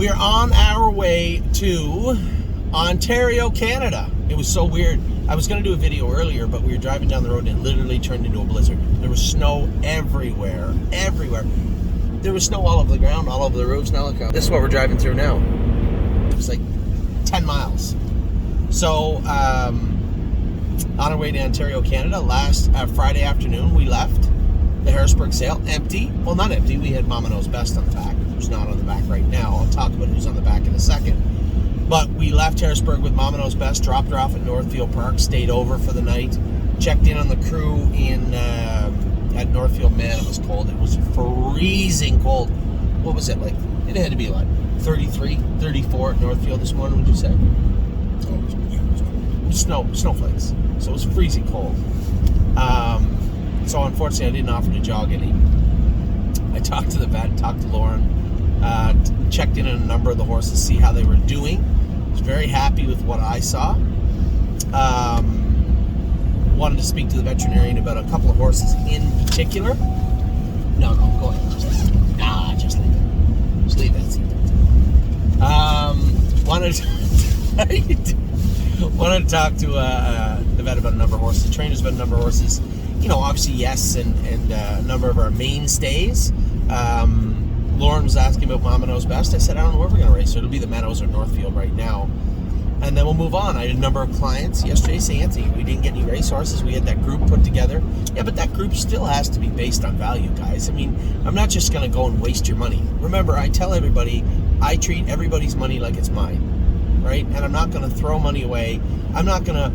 We're on our way to Ontario, Canada. It was so weird. I was going to do a video earlier, but we were driving down the road and it literally turned into a blizzard. There was snow everywhere. There was snow all over the ground, all over the roads. Now look out. This is what we're driving through now. It was like 10 miles. So, on our way to Ontario, Canada, last Friday afternoon, we left the Harrisburg sale empty. Well, not empty. We had Mama Knows Best on the back, who's not on the back right now. I'll talk about who's on the back in a second. But we left Harrisburg with Mama Knows Best, dropped her off at Northfield Park, stayed over for the night, checked in on the crew in at Northfield. Man, it was cold. It was freezing cold. What was it like? It had to be like 33, 34 at Northfield this morning, would you say? Snowflakes. So it was freezing cold. So unfortunately, I didn't offer to jog any. I talked to the vet, talked to Lauren, checked in on a number of the horses, see how they were doing. Was very happy with what I saw. Wanted to speak to the veterinarian about a couple of horses in particular. No, go ahead. Just leave it. Just leave that seat. Wanted to talk to the vet about a number of horses, the trainers about a number of horses. You know, obviously, yes, and a number of our mainstays. Lauren was asking about Mama Knows Best. I said, I don't know where we're going to race. So it'll be the Meadows or Northfield right now. And then we'll move on. I had a number of clients yesterday saying, Anthony, we didn't get any racehorses. We had that group put together. Yeah, but that group still has to be based on value, guys. I mean, I'm not just going to go and waste your money. Remember, I tell everybody, I treat everybody's money like it's mine, right? And I'm not going to throw money away. I'm not going to,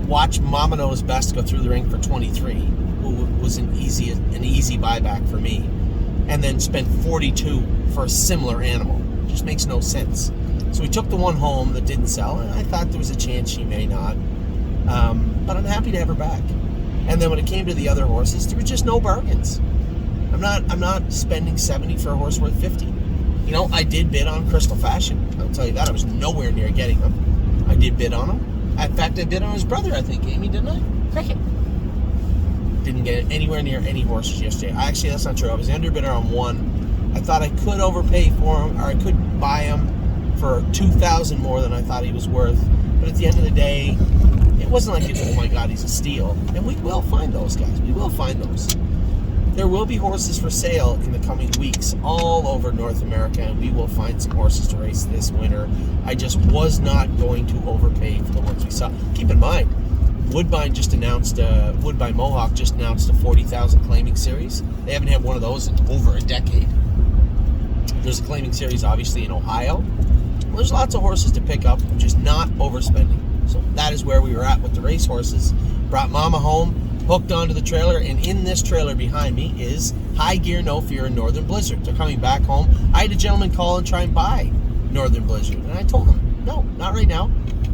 watch Mama Knows Best go through the ring for 23, who was an easy buyback for me, and then spend 42 for a similar animal. It just makes no sense. So we took the one home that didn't sell, and I thought there was a chance she may not. But I'm happy to have her back. And then when it came to the other horses, there were just no bargains. I'm not spending 70 for a horse worth 50. I did bid on Crystal Fashion. I'll tell you that. I was nowhere near getting them. I did bid on him. In fact, I bid on his brother, I think, Amy, didn't I? Cricket. Didn't get anywhere near any horses yesterday. Actually, that's not true. I was underbidder on one. I thought I could overpay for him, or I could buy him for $2,000 more than I thought he was worth. But at the end of the day, it wasn't like, oh my God, he's a steal. And we will find those guys. We will find those. There will be horses for sale in the coming weeks all over North America, and we will find some horses to race this winter. I just was not going to overpay for the ones we saw. Keep in mind, Woodbine Mohawk just announced a 40,000 claiming series. They haven't had one of those in over a decade. There's a claiming series, obviously, in Ohio. Well, there's lots of horses to pick up, just not overspending. So that is where we were at with the race horses. Brought Mama home, hooked onto the trailer, and in this trailer behind me is High Gear No Fear and Northern Blizzard. They're coming back home. I had a gentleman call and try and buy Northern Blizzard, and I told him, no, not right now.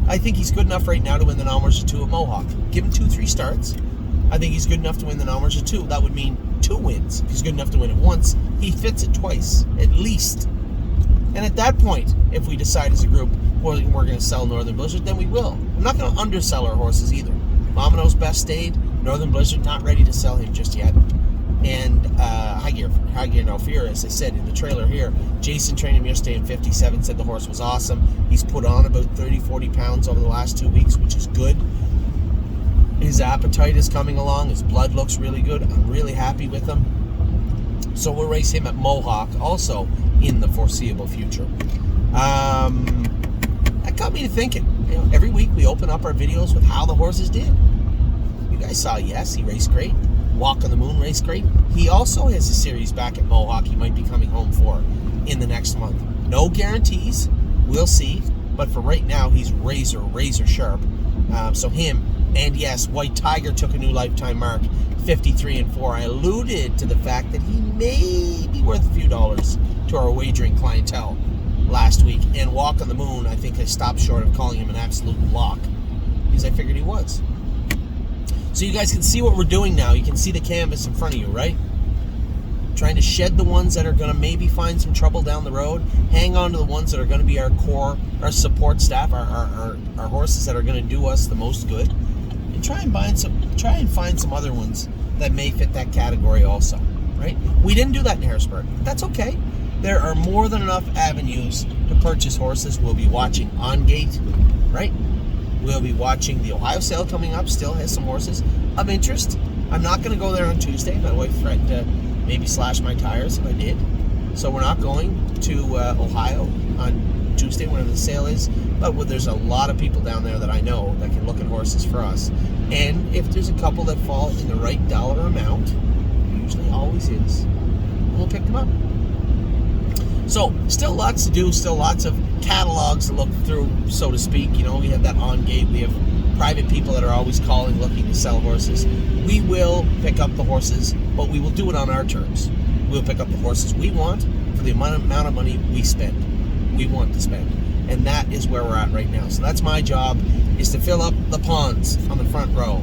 I think he's good enough right now to win the Nommers 2 at Mohawk. Give him 2-3 starts. I think he's good enough to win the Nommers 2. That would mean 2 wins. If he's good enough to win it once, he fits it twice, at least. And at that point, if we decide as a group we're going to sell Northern Blizzard, then we will. I'm not going to undersell our horses either. Mama Knows Best stayed. Northern Blizzard, not ready to sell him just yet. And High Gear No Fear, as I said in the trailer here, Jason trained him yesterday in 57, said the horse was awesome. He's put on about 30, 40 pounds over the last 2 weeks, which is good. His appetite is coming along. His blood looks really good. I'm really happy with him. So we'll race him at Mohawk also in the foreseeable future. That got me to thinking. Every week we open up our videos with how the horses did. You guys saw, yes, he raced great. Walk on the Moon raced great. He also has a series back at Mohawk he might be coming home for in the next month. No guarantees. We'll see. But for right now, he's razor sharp. So him, and yes, White Tiger took a new lifetime mark, 53-4. I alluded to the fact that he may be worth a few dollars to our wagering clientele last week. And Walk on the Moon, I think I stopped short of calling him an absolute lock, because I figured he was. So you guys can see what we're doing now. You can see the canvas in front of you, right? Trying to shed the ones that are going to maybe find some trouble down the road. Hang on to the ones that are going to be our core, our support staff, our horses that are going to do us the most good. And try and find some other ones that may fit that category also, right? We didn't do that in Harrisburg. That's okay. there are more than enough avenues to purchase horses. We'll be watching On Gate, right? We'll be watching the Ohio sale coming up. Still has some horses of interest. I'm not going to go there on Tuesday. My wife threatened to maybe slash my tires if I did. So we're not going to Ohio on Tuesday, whenever the sale is. But there's a lot of people down there that I know that can look at horses for us. And if there's a couple that fall in the right dollar amount, usually always is, we'll pick them up. So still lots to do, still lots of catalogs to look through, so to speak. You know, we have that On Gate. We have private people that are always calling, looking to sell horses. We will pick up the horses, but we will do it on our terms. We'll pick up the horses we want for the amount of money we want to spend. And that is where we're at right now. So that's my job, is to fill up the ponds on the front row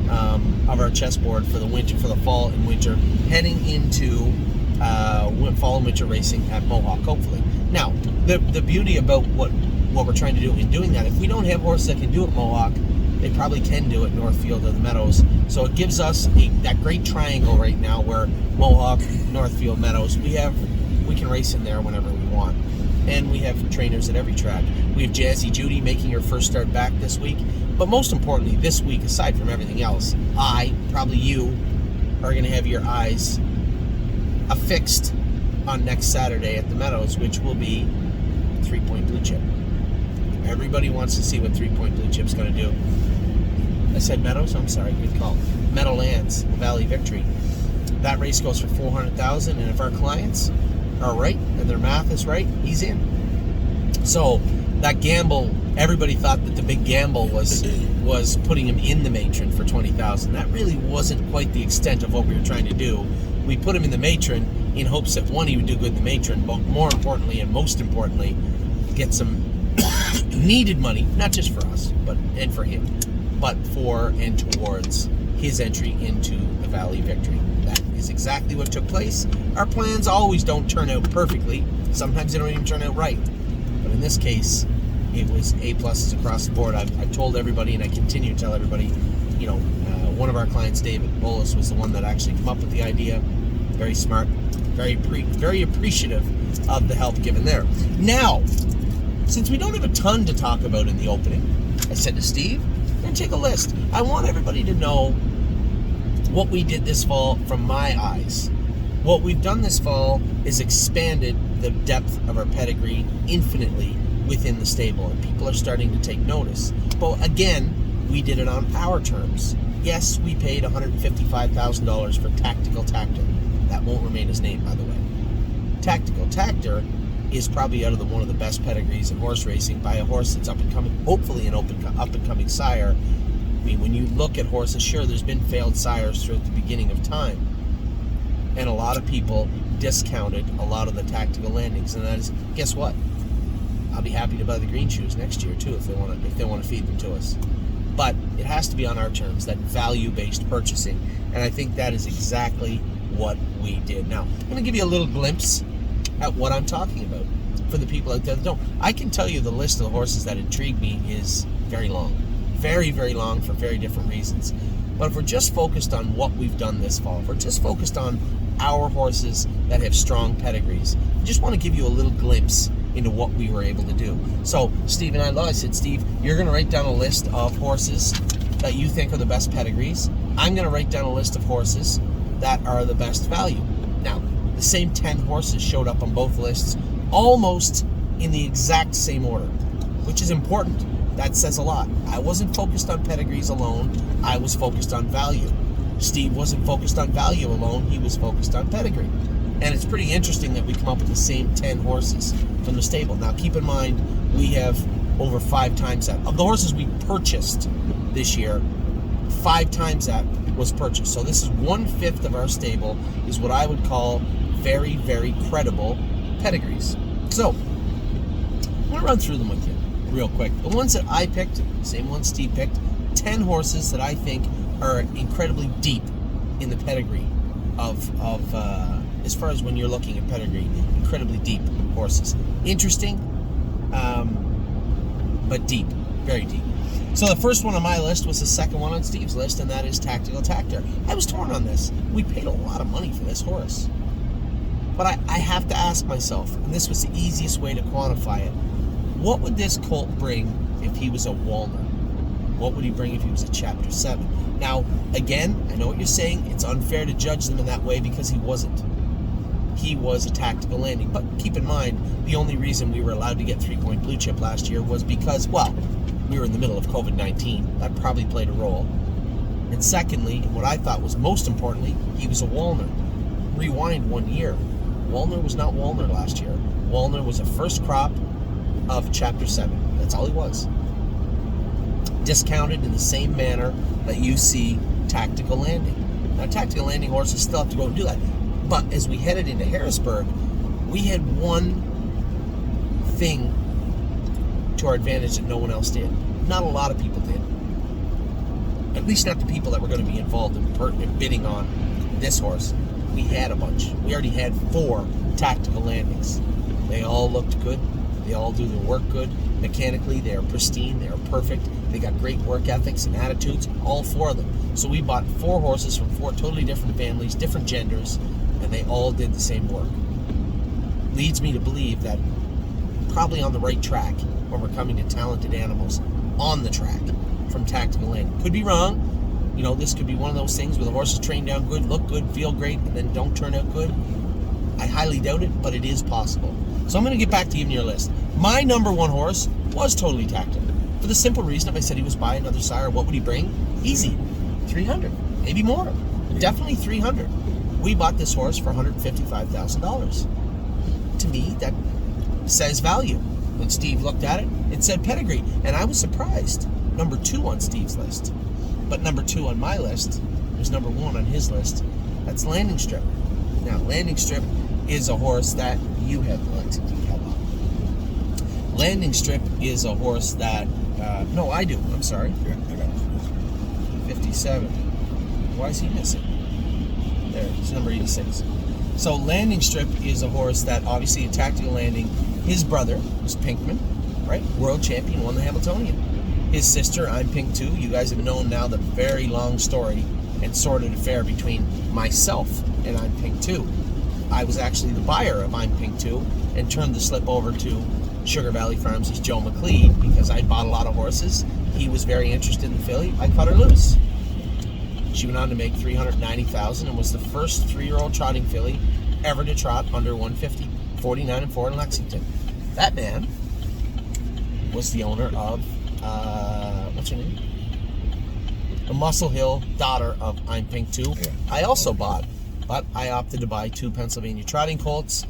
of our chessboard for the winter, for the fall and winter, heading into fall and winter racing at Mohawk, hopefully. Now, the beauty about what we're trying to do in doing that, if we don't have horses that can do it at Mohawk, they probably can do it Northfield or the Meadows. So it gives us that great triangle right now where Mohawk, Northfield, Meadows, we can race in there whenever we want. And we have trainers at every track. We have Jazzy Judy making her first start back this week. But most importantly, this week, aside from everything else, probably you, are going to have your eyes affixed on next Saturday at the Meadows, which will be 3-Point Blue Chip. Everybody wants to see what 3-Point Blue Chip's going to do. I said Meadows? I'm sorry, good call. Meadowlands, Valley Victory. That race goes for $400,000, and if our clients are right and their math is right, he's in. So that gamble, everybody thought that the big gamble was putting him in the matron for $20,000. That really wasn't quite the extent of what we were trying to do. We put him in the matron in hopes that, one, he would do good in the matron, but more importantly and most importantly, get some needed money, not just for us, and for him, but for and towards his entry into the Valley Victory. That is exactly what took place. Our plans always don't turn out perfectly. Sometimes they don't even turn out right. But in this case, it was A+ across the board. I've told everybody, and I continue to tell everybody, one of our clients, David Bolus, was the one that actually came up with the idea. Very smart, very appreciative of the help given there. Now, since we don't have a ton to talk about in the opening, I said to Steve, I'm going to take a list. I want everybody to know what we did this fall from my eyes. What we've done this fall is expanded the depth of our pedigree infinitely within the stable, and people are starting to take notice. But again, we did it on our terms. Yes, we paid $155,000 for Tactical Tactor. That won't remain his name, by the way. Tactical Tactor is probably out of one of the best pedigrees in horse racing by a horse that's up and coming, hopefully an up and coming sire. I mean, when you look at horses, sure, there's been failed sires throughout the beginning of time, and a lot of people discounted a lot of the Tactical Landings, and that is, guess what? I'll be happy to buy the green shoes next year too if they want to feed them to us. But it has to be on our terms, that value-based purchasing, and I think that is exactly what we did. Now, I'm going to give you a little glimpse at what I'm talking about for the people out there that don't. I can tell you the list of the horses that intrigue me is very long. Very, very long for very different reasons. But if we're just focused on what we've done this fall, if we're just focused on our horses that have strong pedigrees, I just want to give you a little glimpse into what we were able to do. So, Steve and I said, Steve, you're going to write down a list of horses that you think are the best pedigrees. I'm going to write down a list of horses that are the best value. Now, the same 10 horses showed up on both lists, almost in the exact same order, which is important. That says a lot. I wasn't focused on pedigrees alone. I was focused on value. Steve wasn't focused on value alone. He was focused on pedigree. And it's pretty interesting that we come up with the same 10 horses from the stable. Now, keep in mind, we have over 5 times that. Of the horses we purchased this year, 5 times that was purchased. So this is 1/5 of our stable is what I would call very, very credible pedigrees. So, I'm going to run through them with you real quick. The ones that I picked, same ones Steve picked, 10 horses that I think are incredibly deep in the pedigree of as far as when you're looking at pedigree, incredibly deep horses. Interesting, but deep, very deep. So the first one on my list was the second one on Steve's list, and that is Tactical Tactor. I was torn on this. We paid a lot of money for this horse. But I have to ask myself, and this was the easiest way to quantify it, what would this colt bring if he was a Walner? What would he bring if he was a Chapter 7? Now, again, I know what you're saying. It's unfair to judge them in that way because he wasn't. He was a tactical landing. But keep in mind, the only reason we were allowed to get 3-point blue chip last year was because, well, we were in the middle of COVID-19. That probably played a role. And secondly, what I thought was most importantly, he was a Walner. Rewind 1 year. Walner was not Walner last year. Walner was a first crop of Chapter 7. That's all he was. Discounted in the same manner that you see tactical landing. Now, tactical landing horses still have to go and do that. But as we headed into Harrisburg, we had one thing to our advantage that no one else did. Not a lot of people did. At least not the people that were going to be involved in bidding on this horse. We had a bunch. We already had 4 tactical landings. They all looked good. They all do their work good. Mechanically, they are pristine. They are perfect. They got great work ethics and attitudes, all 4 of them. So we bought 4 horses from 4 totally different families, different genders, and they all did the same work. Leads me to believe that probably on the right track when we're coming to talented animals on the track from tactical landing. Could be wrong. You know, this could be one of those things where the horse is trained down good, look good, feel great, and then don't turn out good. I highly doubt it, but it is possible. So I'm going to get back to you in your list. My number 1 horse was totally tactical. For the simple reason, if I said he was by another sire, what would he bring? Easy. 300. Maybe more. Definitely 300. We bought this horse for $155,000. To me, that says value. When Steve looked at it, it said pedigree. And I was surprised. Number 2 on Steve's list. But number 2 on my list was number 1 on his list. That's Landing Strip. Now, Landing Strip is a horse that you have Lexington. Landing Strip is a horse that no, I do. I'm sorry. Yeah, I got it. 57. Why is he missing? There, it's number 86. So Landing Strip is a horse that obviously a tactical landing. His brother was Pinkman, right? World champion, won the Hamiltonian. His sister, I'm Pink Too. You guys have known now the very long story and sordid affair between myself and I'm Pink Too. I was actually the buyer of I'm Pink Too and turned the slip over to Sugar Valley Farms' Joe McLeod because I bought a lot of horses. He was very interested in the filly. I cut her loose. She went on to make $390,000 and was the first 3-year-old trotting filly ever to trot under 150, 49-4 in Lexington. That man was the owner of what's her name? The Muscle Hill, daughter of I'm Pink Too. Yeah. I also bought, but I opted to buy 2 Pennsylvania trotting colts.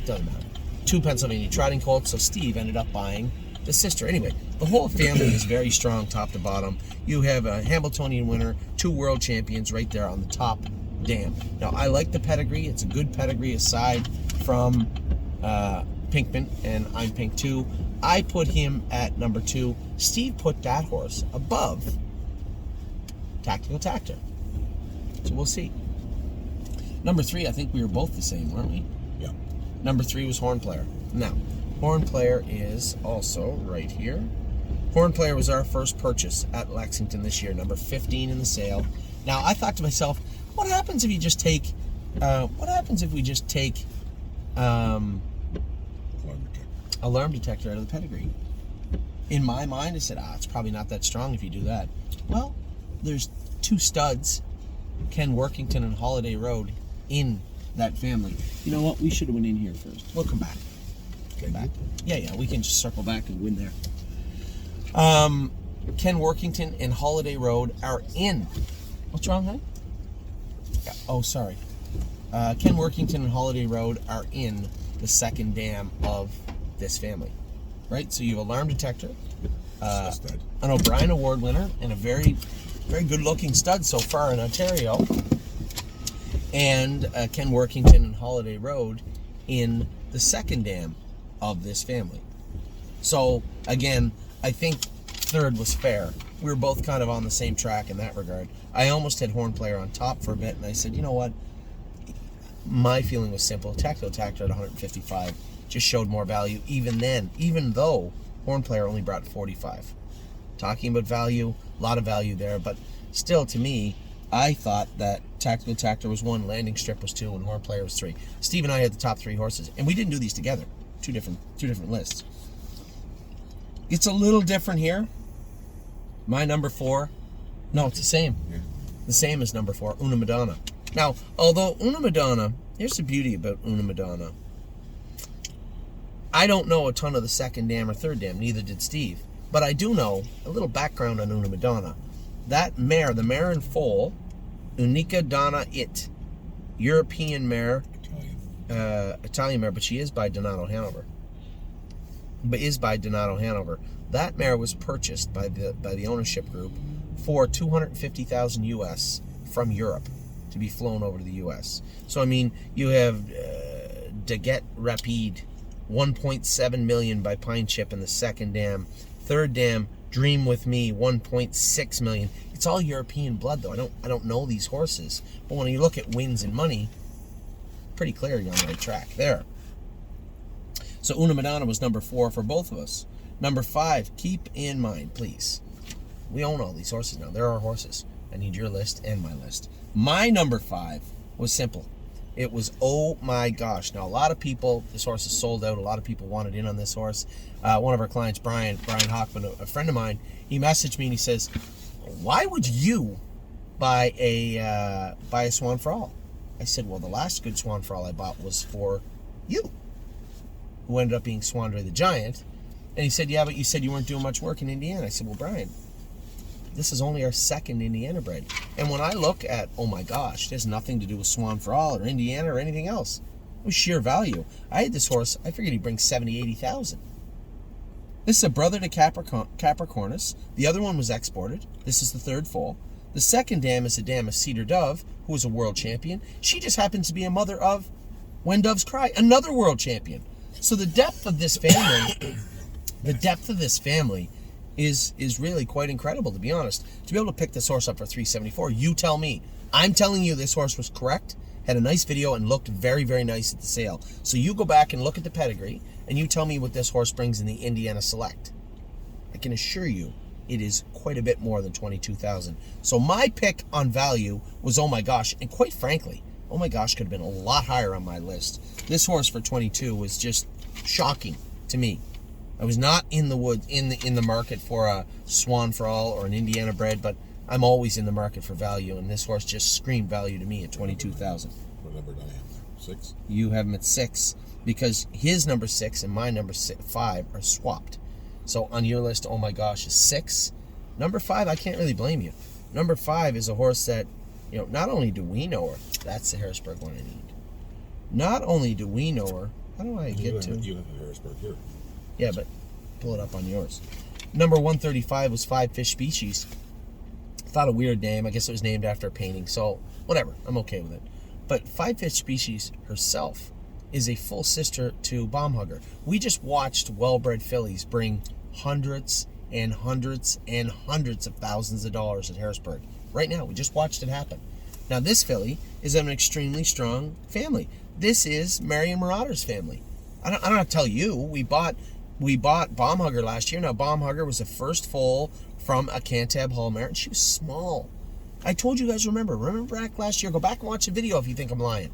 Doesn't matter. 2 Pennsylvania trotting colts, so Steve ended up buying the sister. Anyway, the whole family is very strong top to bottom. You have a Hamiltonian winner, 2 world champions right there on the top dam. Now, I like the pedigree. It's a good pedigree aside from Pinkman and I'm Pink Too. I put him at number 2. Steve put that horse above Tactical Tactor. So we'll see. Number 3, I think we were both the same, weren't we? Yeah. Number 3 was Horn Player. Now, Horn Player is also right here. Horn Player was our first purchase at Lexington this year, number 15 in the sale. Now, I thought to myself, what happens if you just take, alarm detector out of the pedigree? In my mind, I said, it's probably not that strong if you do that. Well, there's 2 studs, Ken Workington and Holiday Road, in that family. You know what? We should have went in here first. We'll come back. Come back. Yeah, we can just circle back and win there. Ken Workington and Holiday Road are in. What's wrong, honey? Yeah. Oh, sorry. Ken Workington and Holiday Road are in the second dam of this family, right? So you have Alarm Detector, an O'Brien Award winner, and a very, very good-looking stud so far in Ontario, and Ken Workington and Holiday Road in the second dam of this family. So again, I think third was fair. We were both kind of on the same track in that regard. I almost had Horn Player on top for a bit, and I said, you know what? My feeling was simple. Tactical Tactor at 155 just showed more value even then, even though Horn Player only brought 45. Talking about value, a lot of value there, but still, to me, I thought that Tactical Tactor was 1, Landing Strip was 2, and Horn Player was 3. Steve and I had the top 3 horses, and we didn't do these together. Two different lists. It's a little different here. My number 4, no, it's the same. Yeah. The same as number 4, Una Madonna. Now, although Una Madonna, here's the beauty about Una Madonna. I don't know a ton of the second dam or third dam, neither did Steve. But I do know a little background on Una Madonna. That mare, the mare in foal, Unica Donna It, European mare, Italian mare, but she is by Donato Hanover. That mare was purchased by the ownership group for $250,000 US from Europe to be flown over to the US. So I mean, you have Daguet Rapide, 1.7 million by Pine Chip in the second dam. Third dam, Dream With Me, 1.6 million. It's all European blood though. I don't know these horses, but when you look at wins and money, pretty clear you're on the right track there. So Una Madonna was number 4 for both of us. Number 5, keep in mind, please, we own all these horses now. They're our horses. I need your list and my list. My number 5 was simple. It was Oh My Gosh. Now, a lot of people, this horse is sold out. A lot of people wanted in on this horse. One of our clients, Brian Hockman, a friend of mine, he messaged me and he says, why would you buy a Swan for All? I said, well, the last good Swan for All I bought was for you, who ended up being Swandre the Giant. And he said, yeah, but you said you weren't doing much work in Indiana. I said, well, Brian, this is only our second Indiana bred. And when I look at, oh my gosh, there's nothing to do with Swan for All or Indiana or anything else. It was sheer value. I had this horse, I figured he'd bring 70, 80,000. This is a brother to Capricornus. The other one was exported. This is the third foal. The second dam is a dam of Cedar Dove, who was a world champion. She just happens to be a mother of When Doves Cry, another world champion. So the depth of this family, is really quite incredible, to be honest. To be able to pick this horse up for $374, you tell me. I'm telling you this horse was correct, had a nice video, and looked very, very nice at the sale. So you go back and look at the pedigree, and you tell me what this horse brings in the Indiana Select. I can assure you it is quite a bit more than $22,000. So my pick on value was Oh My Gosh, and quite frankly, Oh My Gosh could have been a lot higher on my list. This horse for 22 was just shocking to me. I was not in the woods in the market for a Swan for All or an Indiana bred, but I'm always in the market for value, and this horse just screamed value to me at $22,000. What number did I have there? 6? You have him at 6 because his number 6 and my number 5 are swapped. So on your list, Oh My Gosh is 6. Number 5, I can't really blame you. Number 5 is a horse that, not only do we know her, that's the Harrisburg one I need. Not only do we know her, how do I get to? You have a Harrisburg here. Yeah, but pull it up on yours. Number 135 was Five Fish Species. Thought a weird name. I guess it was named after a painting. So, whatever. I'm okay with it. But Five Fish Species herself is a full sister to Bomb Hugger. We just watched well-bred fillies bring hundreds and hundreds and hundreds of thousands of dollars at Harrisburg. Right now, we just watched it happen. Now, this filly is of an extremely strong family. This is Marion Marauder's family. I don't have to tell you. We bought Bomb Hugger last year. Now, Bomb Hugger was the first foal from a Cantab Hall mare, and she was small. I told you guys, remember back last year, go back and watch the video if you think I'm lying.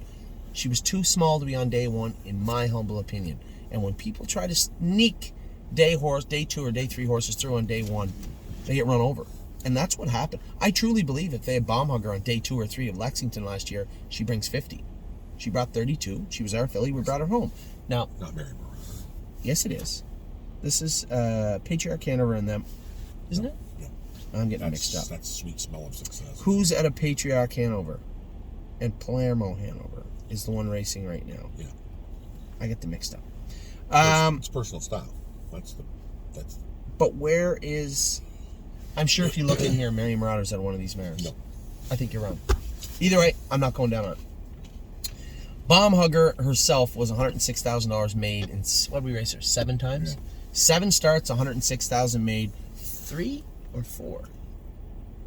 She was too small to be on day 1, in my humble opinion. And when people try to sneak day 2 or day 3 horses through on day 1, they get run over. And that's what happened. I truly believe if they had Bomb Hugger on day 2 or 3 of Lexington last year, she brings 50. She brought 32. She was our filly. We brought her home. Now, Not Mary Marauder. yes, it is. This is Patriarch Hanover and them, isn't it? No. I'm getting mixed up. That's Sweet Smell of Success. Who's at a Patriarch Hanover? And Palermo Hanover is the one racing right now. Yeah. I get them mixed up. It's personal style. That's. But where is? I'm sure if you look in here, Mary Marauder's at one of these mares. No. I think you're wrong. Either way, I'm not going down on it. Bomb Hugger herself was $106,000 made in, what did we race her, 7 times? Yeah. 7 starts, $106,000 made. 3 or 4?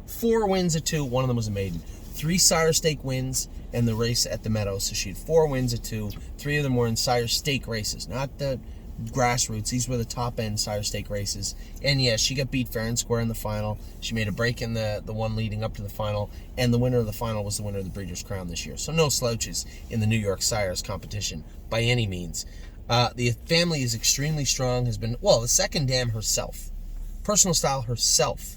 4 wins at 2, one of them was a maiden. 3 sire stake wins and the race at the Meadows. So she had 4 wins at 2. 3 of them were in sire stake races, not the grassroots. These were the top end sire stake races. And yes, she got beat fair and square in the final. She made a break in the one leading up to the final. And the winner of the final was the winner of the Breeders' Crown this year. So no slouches in the New York Sires competition by any means. The family is extremely strong. Has been, well, the second dam herself, Personal Style herself,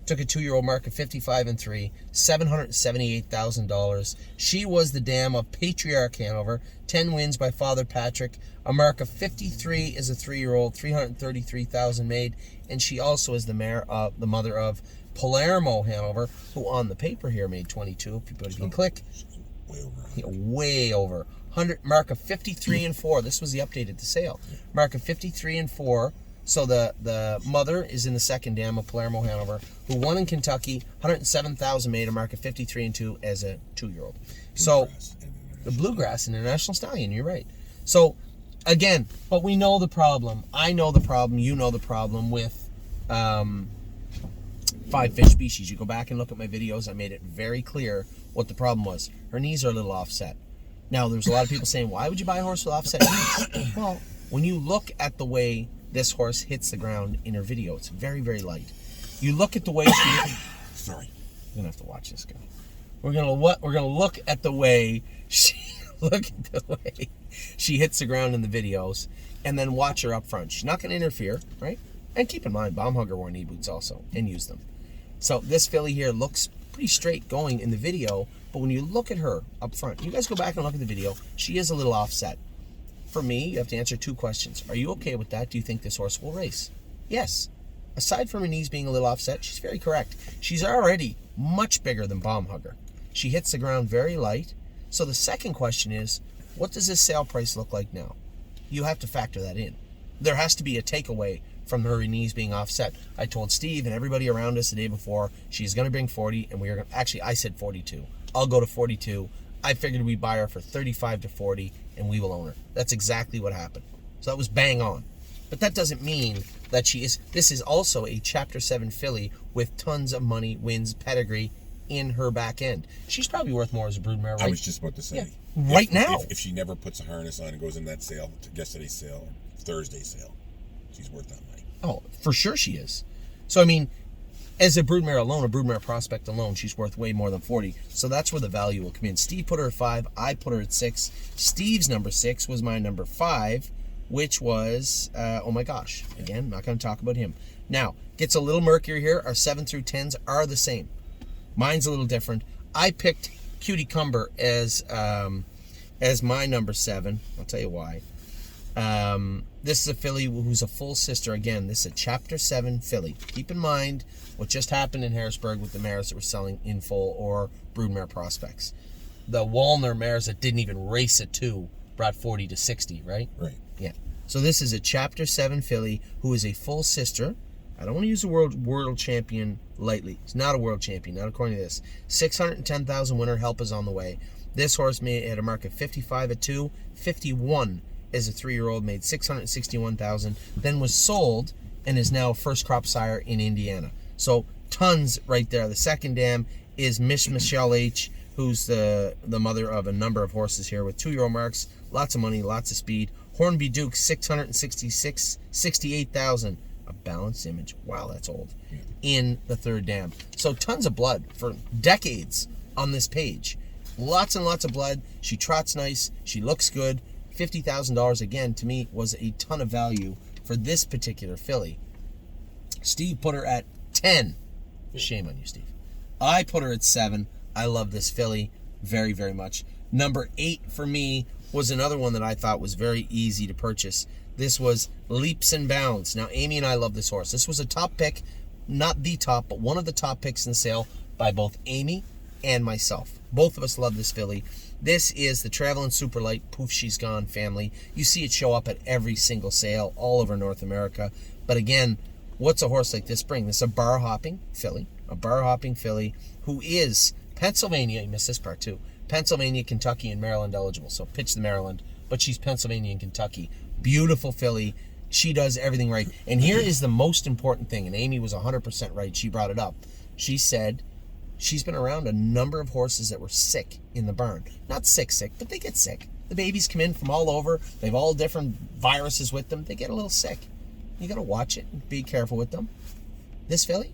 took a 2-year-old mark of 55-3, $778,000. She was the dam of Patriarch Hanover, 10 wins by Father Patrick, a mark of 53 as a 3-year-old, $333,000 made, and she also is the mother of Palermo Hanover, who on the paper here made 22. If you can click, Way over 100. way over 100, mark of 53-4. This was the update at the sale. Mark of 53-4. So the mother is in the second dam of Palermo Hanover, who won in Kentucky, 107,000 made, a mark of 53-2 as a 2-year-old. So the Bluegrass International Stallion, you're right. So again, but we know the problem. I know the problem. You know the problem with 5 fish species. You go back and look at my videos. I made it very clear what the problem was. Her knees are a little offset. Now, there's a lot of people saying, why would you buy a horse with offset knees? Well, when you look at the way this horse hits the ground in her video, it's very, very light. You look at the way she... Sorry. You're gonna have to watch this guy. We're gonna look at the way she she hits the ground in the videos, and then watch her up front. She's not gonna interfere, right? And keep in mind, Baumhugger wore knee boots also and used them. So this filly here looks pretty straight going in the video, but when you look at her up front, you guys go back and look at the video, she is a little offset. For me, you have to answer 2 questions. Are you okay with that? Do you think this horse will race? Yes. Aside from her knees being a little offset, she's very correct. She's already much bigger than Baumhugger. She hits the ground very light. So the second question is, what does this sale price look like now? You have to factor that in. There has to be a takeaway from her knees being offset. I told Steve and everybody around us the day before, she's going to bring 40, and we are going to, actually, I said 42. I'll go to 42. I figured we'd buy her for 35 to 40, and we will own her. That's exactly what happened. So that was bang on. But that doesn't mean that she is... This is also a Chapter 7 filly with tons of money, wins, pedigree in her back end. She's probably worth more as a broodmare, right? I was just about to say. Yeah. Right now. If she never puts a harness on and goes in that sale, to yesterday's sale, Thursday's sale, she's worth that money. Oh, for sure she is. So, I mean, as a broodmare alone, a broodmare prospect alone, she's worth way more than 40. So that's where the value will come in. Steve put her at 5. I put her at 6. Steve's number 6 was my number 5, which was, oh my gosh. Again, not going to talk about him. Now, gets a little murkier here. Our 7 through 10s are the same. Mine's a little different. I picked Cutie Cumber as my number 7. I'll tell you why. This is a filly who's a full sister. Again, this is a Chapter 7 filly. Keep in mind what just happened in Harrisburg with the mares that were selling in full or broodmare prospects. The Walner mares that didn't even race at 2 brought 40 to 60, right? Right. Yeah. So this is a Chapter 7 filly who is a full sister. I don't want to use the world champion lightly. He's not a world champion, not according to this. 610,000 winner. Help is on the way. This horse had a mark of 55 at 2, 51 as a 3-year-old, made 661,000, then was sold and is now a first crop sire in Indiana. So tons right there. The second dam is Miss Michelle H., who's the mother of a number of horses here with 2-year-old marks, lots of money, lots of speed. Hornby Duke, 68,000. A balanced image. Wow, that's old. In the third dam. So tons of blood for decades on this page. Lots and lots of blood. She trots nice. She looks good. $50,000 again to me was a ton of value for this particular filly. Steve put her at 10. Shame on you, Steve. I put her at 7. I love this filly very, very much. Number 8 for me was another one that I thought was very easy to purchase. This was Leaps and Bounds. Now, Amy and I love this horse. This was a top pick, not the top, but one of the top picks in the sale by both Amy and myself. Both of us love this filly. This is the Traveling Superlight Poof She's Gone family. You see it show up at every single sale all over North America. But again, what's a horse like this bring? This is a bar hopping filly who is Pennsylvania. You missed this part too. Pennsylvania, Kentucky, and Maryland eligible. So pitch the Maryland, but she's Pennsylvania and Kentucky. Beautiful filly. She does everything right. And here is the most important thing, and Amy was 100% right. She brought it up. She said she's been around a number of horses that were sick in the barn. Not sick, but they get sick. The babies come in from all over. They have all different viruses with them. They get a little sick. You got to watch it and be careful with them. This filly,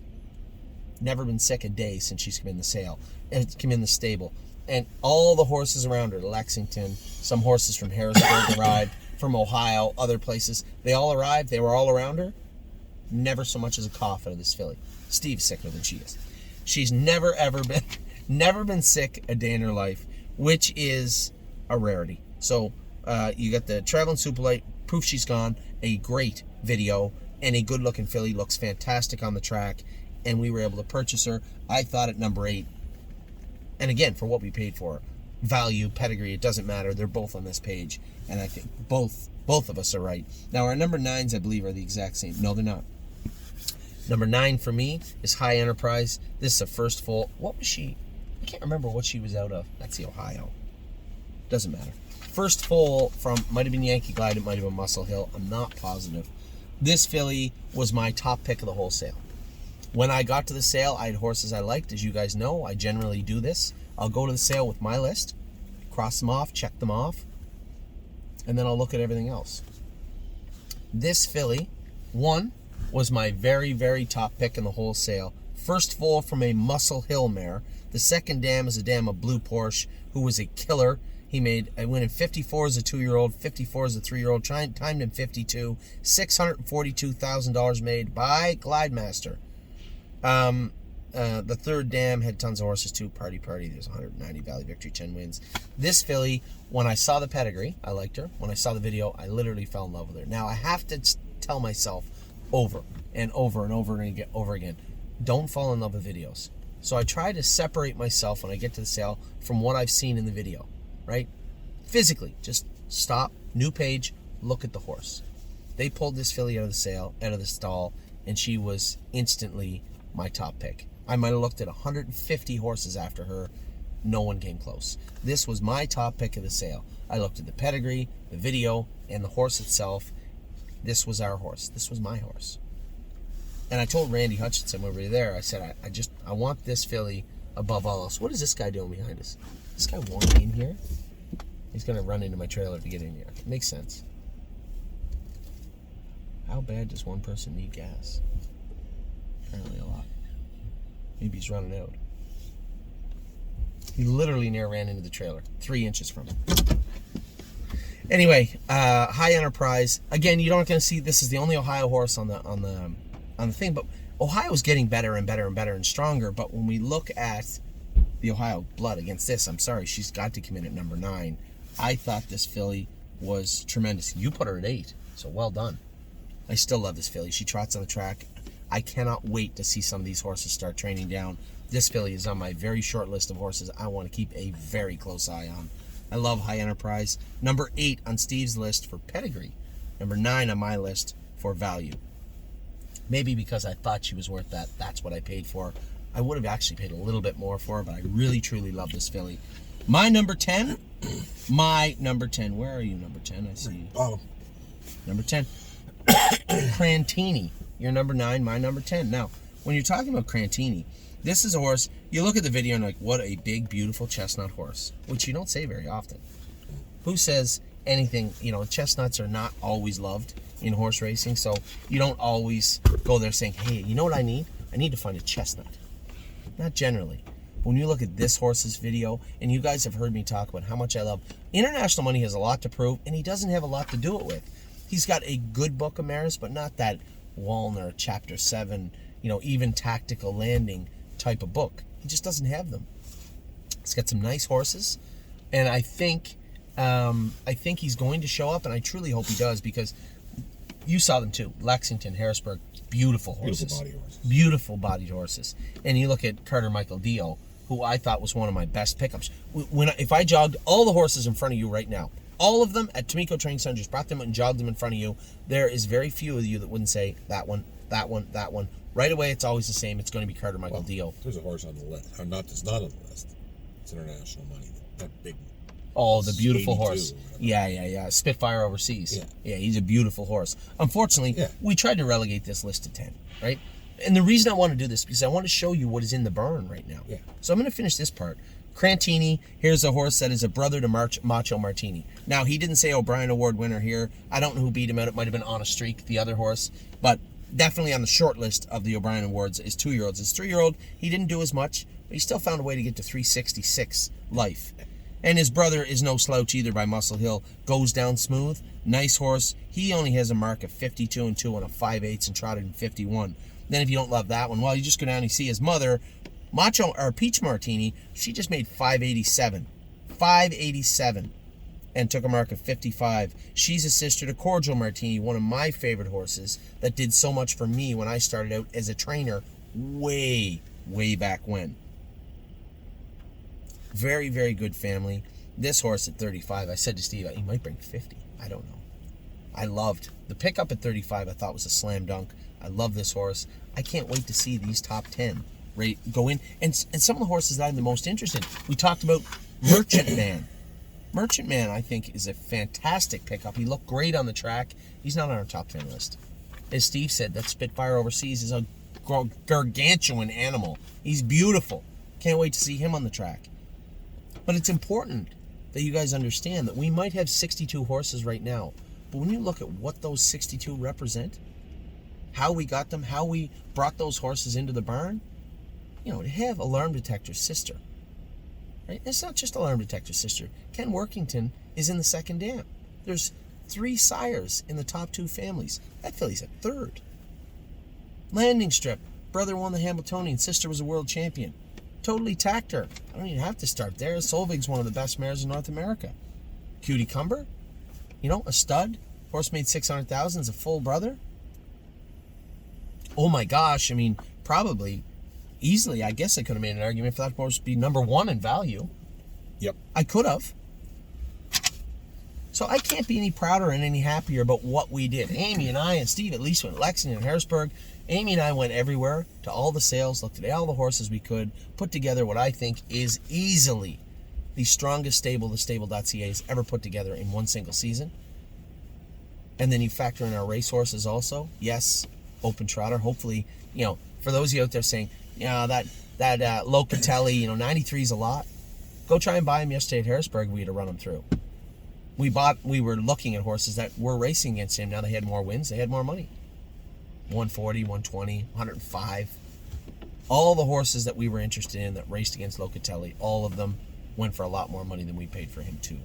never been sick a day since she's come in the stable. And all the horses around her, Lexington, some horses from Harrisburg arrived, from Ohio, other places. They all arrived. They were all around her. Never so much as a cough out of this filly. Steve's sicker than she is. She's never been sick a day in her life, which is a rarity. So you got the Traveling Superlight, proof she's gone, a great video, and a good-looking filly, looks fantastic on the track, and we were able to purchase her. I thought at number 8, and again, for what we paid for her, value, pedigree, it doesn't matter. They're both on this page, and I think both of us are right. Now, our number 9s, I believe, are the exact same. No, they're not. Number 9 for me is High Enterprise. This is a first full. What was she? I can't remember what she was out of. That's the Ohio. Doesn't matter. First full from, might have been Yankee Glide, it might have been Muscle Hill. I'm not positive. This filly was my top pick of the whole sale. When I got to the sale, I had horses I liked. As you guys know, I generally do this. I'll go to the sale with my list, cross them off, check them off, and then I'll look at everything else. This filly, 1, was my very, very top pick in the whole sale. First full from a Muscle Hill mare. The second dam is a dam of Blue Porsche, who was a killer. I went in 54 as a 2-year-old, 54 as a 3-year-old, timed in 52, $642,000 made by Glidemaster. The third dam had tons of horses too. Party. There's 190 Valley Victory, 10 wins. This filly, when I saw the pedigree, I liked her. When I saw the video, I literally fell in love with her. Now I have to tell myself over and over and over again, don't fall in love with videos. So I try to separate myself when I get to the sale from what I've seen in the video, right? Physically, just stop, new page, look at the horse. They pulled this filly out of the stall, and she was instantly my top pick. I might have looked at 150 horses after her. No one came close. This was my top pick of the sale. I looked at the pedigree, the video, and the horse itself. This was our horse. This was my horse. And I told Randy Hutchinson over there, I said, I want this filly above all else. What is this guy doing behind us? This guy want in here? He's going to run into my trailer to get in here. It makes sense. How bad does one person need gas? Apparently a lot. Maybe he's running out. He literally near ran into the trailer, 3 inches from it. Anyway, High Enterprise. Again, you're not going to see, this is the only Ohio horse on the thing, but Ohio's getting better and better and better and stronger. But when we look at the Ohio blood against this, I'm sorry, she's got to come in at number 9. I thought this filly was tremendous. You put her at 8, so well done. I still love this filly. She trots on the track. I cannot wait to see some of these horses start training down. This filly is on my very short list of horses I want to keep a very close eye on. I love High Enterprise. Number 8 on Steve's list for pedigree. Number 9 on my list for value. Maybe because I thought she was worth that. That's what I paid for. I would have actually paid a little bit more for her, but I really, truly love this filly. My number 10. Where are you, number 10? I see you. Oh. Number 10. Crantini. Your number 9, my number 10. Now, when you're talking about Crantini, this is a horse, you look at the video and like, what a big, beautiful chestnut horse, which you don't say very often. Who says anything, chestnuts are not always loved in horse racing, so you don't always go there saying, hey, you know what I need? I need to find a chestnut. Not generally. When you look at this horse's video, and you guys have heard me talk about how much I love, International Money has a lot to prove, and he doesn't have a lot to do it with. He's got a good book of mares, but not that Walner, Chapter 7, even Tactical Landing type of book. He just doesn't have them. He's got some nice horses, and I think he's going to show up, and I truly hope he does, because you saw them too. Lexington, Harrisburg, beautiful horses. Beautiful bodied horses. And you look at Carter Michael Dio, who I thought was one of my best pickups. If I jogged all the horses in front of you right now, all of them at Tomiko Training Center, just brought them out and jogged them in front of you, there is very few of you that wouldn't say that one, that one, that one. Right away, it's always the same. It's going to be Carter Michael Dio. There's a horse on the list. It's not on the list. It's International Money. That big. Oh, the beautiful horse. Yeah. Spitfire Overseas. Yeah, he's a beautiful horse. Unfortunately, we tried to relegate this list to 10, right? And the reason I want to do this is because I want to show you what is in the barn right now. Yeah. So I'm going to finish this part. Crantini, here's a horse that is a brother to Macho Martini. Now, he didn't say O'Brien Award winner here. I don't know who beat him out. It might have been On a Streak, the other horse. But definitely on the short list of the O'Brien Awards is 2-year-olds. His 3-year-old, he didn't do as much, but he still found a way to get to 366 life. And his brother is no slouch either by Muscle Hill. Goes down smooth. Nice horse. He only has a mark of 52 and 2 on a 5/8 and trotted in 51. Then if you don't love that one, well, you just go down and you see his mother, Peach Martini. She just made 587. 587. And took a mark of 55. She's a sister to Cordial Martini, one of my favorite horses that did so much for me when I started out as a trainer way back when. Very, very good family. This horse at 35, I said to Steve, he might bring 50. I don't know. I loved the pickup at 35. I thought was a slam dunk. I love this horse. I can't wait to see these top 10 go in. And some of the horses that I'm the most interested in. We talked about Merchant Man. Merchant Man, I think, is a fantastic pickup. He looked great on the track. He's not on our top 10 list. As Steve said, that Spitfire Overseas is a gargantuan animal. He's beautiful. Can't wait to see him on the track. But it's important that you guys understand that we might have 62 horses right now. But when you look at what those 62 represent, how we got them, how we brought those horses into the barn, to have Alarm Detector's sister. Right? It's not just Alarm Detector's sister. Ken Workington is in the second dam. There's 3 sires in the top 2 families. That filly's at 3rd. Landing Strip. Brother won the Hamiltonian. Sister was a world champion. Totally tacked her. I don't even have to start there. Solveig's one of the best mares in North America. Cutie Cumber. A stud. Horse made 600,000 as a full brother. Oh my gosh. Probably, easily, I guess I could have made an argument for that horse to be number 1 in value. Yep. I could have. So I can't be any prouder and any happier about what we did. Amy and I and Steve at least went Lexington and Harrisburg. Amy and I went everywhere to all the sales, looked at all the horses we could, put together what I think is easily the strongest stable the stable.ca has ever put together in one single season. And then you factor in our racehorses also. Yes, open trotter. Hopefully, for those of you out there saying, that Locatelli, 93 is a lot. Go try and buy him yesterday at Harrisburg. We had to run him through. We were looking at horses that were racing against him. Now they had more wins. They had more money. 140, 120, 105. All the horses that we were interested in that raced against Locatelli, all of them went for a lot more money than we paid for him too.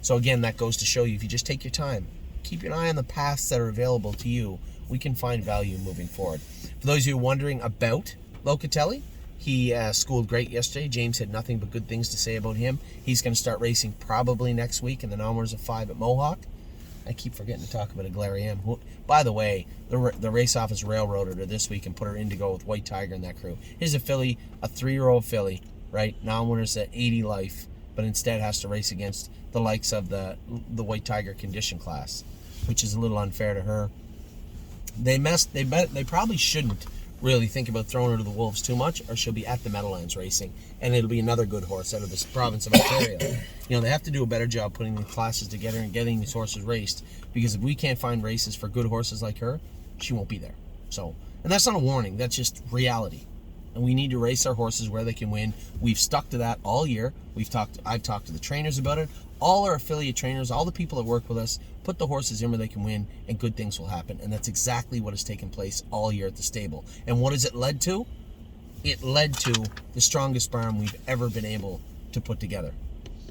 So again, that goes to show you, if you just take your time, keep your eye on the paths that are available to you, we can find value moving forward. For those of you wondering about Locatelli, he schooled great yesterday. James had nothing but good things to say about him. He's going to start racing probably next week in the Nominers of 5 at Mohawk. I keep forgetting to talk about a Glariam. Who, by the way, the race office railroaded her this week and put her in to go with White Tiger and that crew. Here's a filly, a 3-year-old filly, right? Non-winners at 80 life, but instead has to race against the likes of the White Tiger condition class, which is a little unfair to her. They probably shouldn't really think about throwing her to the wolves too much, or she'll be at the Meadowlands racing, and it'll be another good horse out of this province of Ontario. They have to do a better job putting the classes together and getting these horses raced, because if we can't find races for good horses like her, she won't be there. So, and that's not a warning, that's just reality. And we need to race our horses where they can win. We've stuck to that all year. I've talked to the trainers about it. All our affiliate trainers, all the people that work with us, put the horses in where they can win, and good things will happen. And that's exactly what has taken place all year at the stable. And what has it led to? It led to the strongest barn we've ever been able to put together.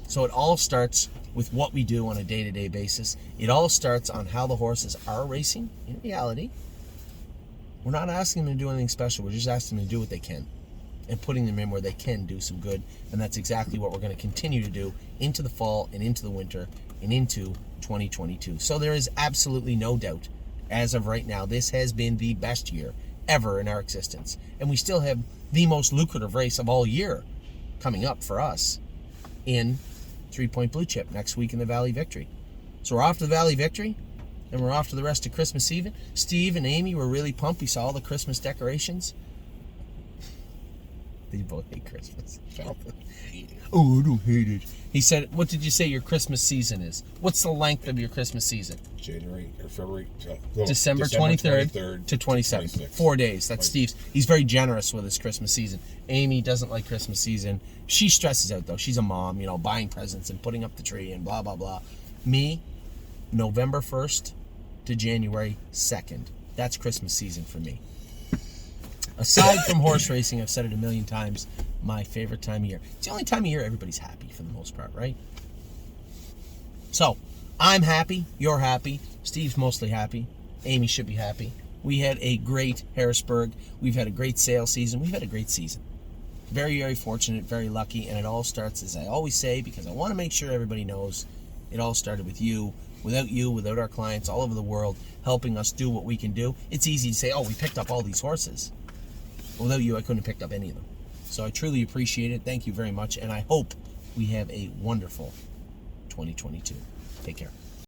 So it all starts with what we do on a day-to-day basis. It all starts on how the horses are racing in reality. We're not asking them to do anything special. We're just asking them to do what they can and putting them in where they can do some good. And that's exactly what we're going to continue to do into the fall and into the winter and into 2022. So there is absolutely no doubt, as of right now, this has been the best year ever in our existence. And we still have the most lucrative race of all year coming up for us in 3 Point Blue Chip next week in the Valley Victory. So we're off to the Valley Victory, and we're off to the rest of Christmas Eve. Steve and Amy were really pumped. We saw all the Christmas decorations. They both hate Christmas. Something. Oh, I don't hate it. He said, what did you say your Christmas season is? What's the length of your Christmas season? January or February. December 23rd to 27th. 4 days. That's Steve's. He's very generous with his Christmas season. Amy doesn't like Christmas season. She stresses out, though. She's a mom, you know, buying presents and putting up the tree and blah, blah, blah. Me, November 1st to January 2nd. That's Christmas season for me. Aside from horse racing, I've said it a million times, my favorite time of year. It's the only time of year everybody's happy for the most part, right? So, I'm happy. You're happy. Steve's mostly happy. Amy should be happy. We had a great Harrisburg. We've had a great sale season. We've had a great season. Very, very fortunate, very lucky, and it all starts, as I always say, because I want to make sure everybody knows, it all started with you. Without you, without our clients all over the world helping us do what we can do, it's easy to say, oh, we picked up all these horses. Without you, I couldn't have picked up any of them. So I truly appreciate it. Thank you very much. And I hope we have a wonderful 2022. Take care.